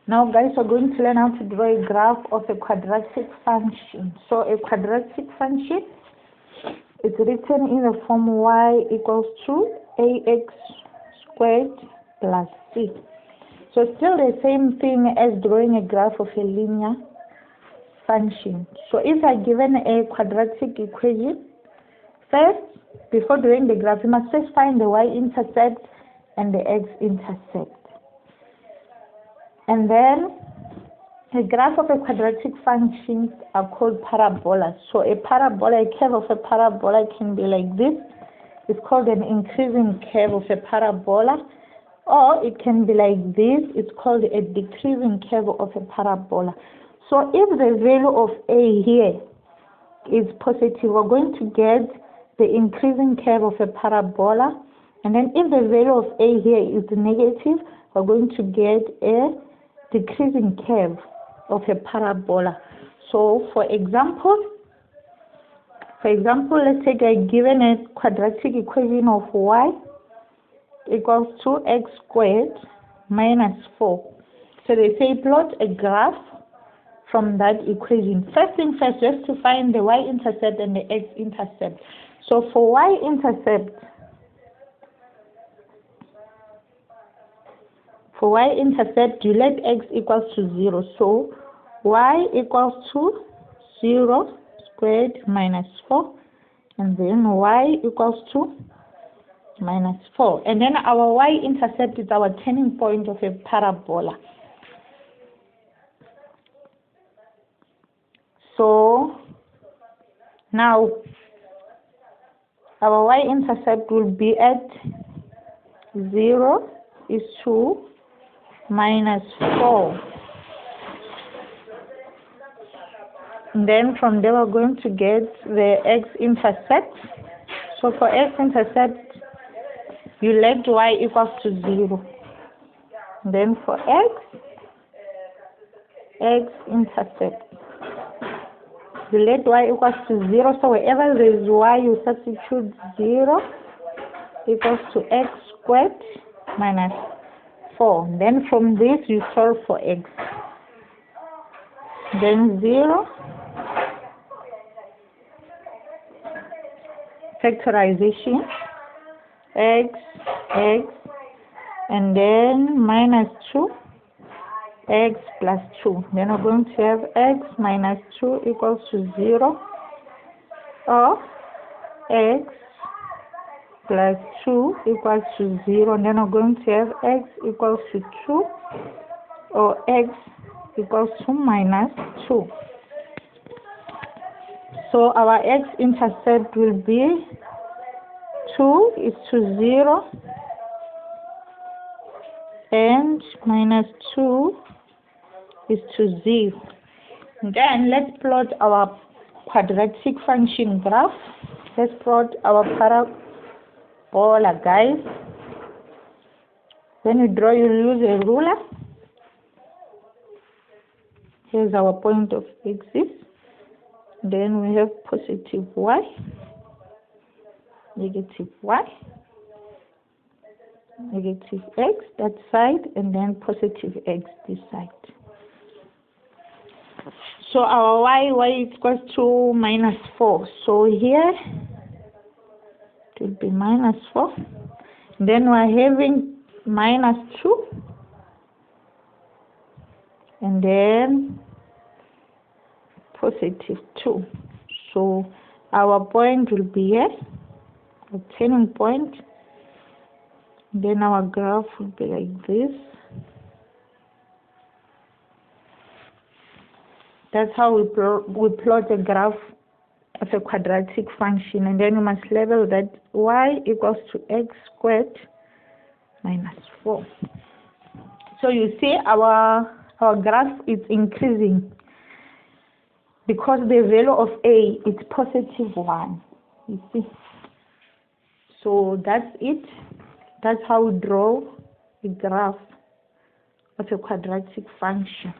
Now guys, we're going to learn how to draw a graph of a quadratic function. So a quadratic function is written in the form y equals to ax squared plus c. So still the same thing as drawing a graph of a linear function. So if I given a quadratic equation, first, before doing the graph, you must first find the y-intercept and the x-intercept. And then a graph of a quadratic function are called parabolas. So a parabola, a curve of a parabola can be like this. It's called an increasing curve of a parabola. Or it can be like this. It's called a decreasing curve of a parabola. So if the value of a here is positive, we're going to get the increasing curve of a parabola. And then if the value of a here is negative, we're going to get a decreasing curve of a parabola. So for example, let's take a given a quadratic equation of y equals to x squared minus 4. So they say plot a graph from that equation. First thing first, just to find the y-intercept and the x-intercept. So for y-intercept, you let x equals to 0. So y equals to 0 squared minus 4. And then y equals to minus 4. And then our y-intercept is our turning point of a parabola. So now our y-intercept will be at 0 is to minus 4. And then from there we're going to get the x-intercept. So for x-intercept, you let y equals to 0. And then for x-intercept, you let y equals to 0. So wherever there is y, you substitute 0 equals to x squared minus 4. Then from this you solve for x. Then 0 factorization x, and then minus 2 x plus 2. Then we're going to have x minus 2 equals to 0, or x plus 2 equals to 0. And then we're going to have x equals to 2, or x equals to minus 2. So our x-intercept will be 2 is to 0, and minus 2 is to 0. Then let's plot our quadratic function graph. Let's plot our parabola, guys. When you draw, you use a ruler. Here's our point of axis. Then we have positive y, negative y, negative x that side, and then positive x this side. So our y equals to minus 4. So here it will be minus 4. Then we're having minus 2. And then positive 2. So our point will be here, a turning point. Then our graph will be like this. That's how we plot a graph of a quadratic function. And then we must label that y equals to x squared minus 4. So you see our graph is increasing because the value of a is positive 1. You see. So that's it. That's how we draw a graph of a quadratic function.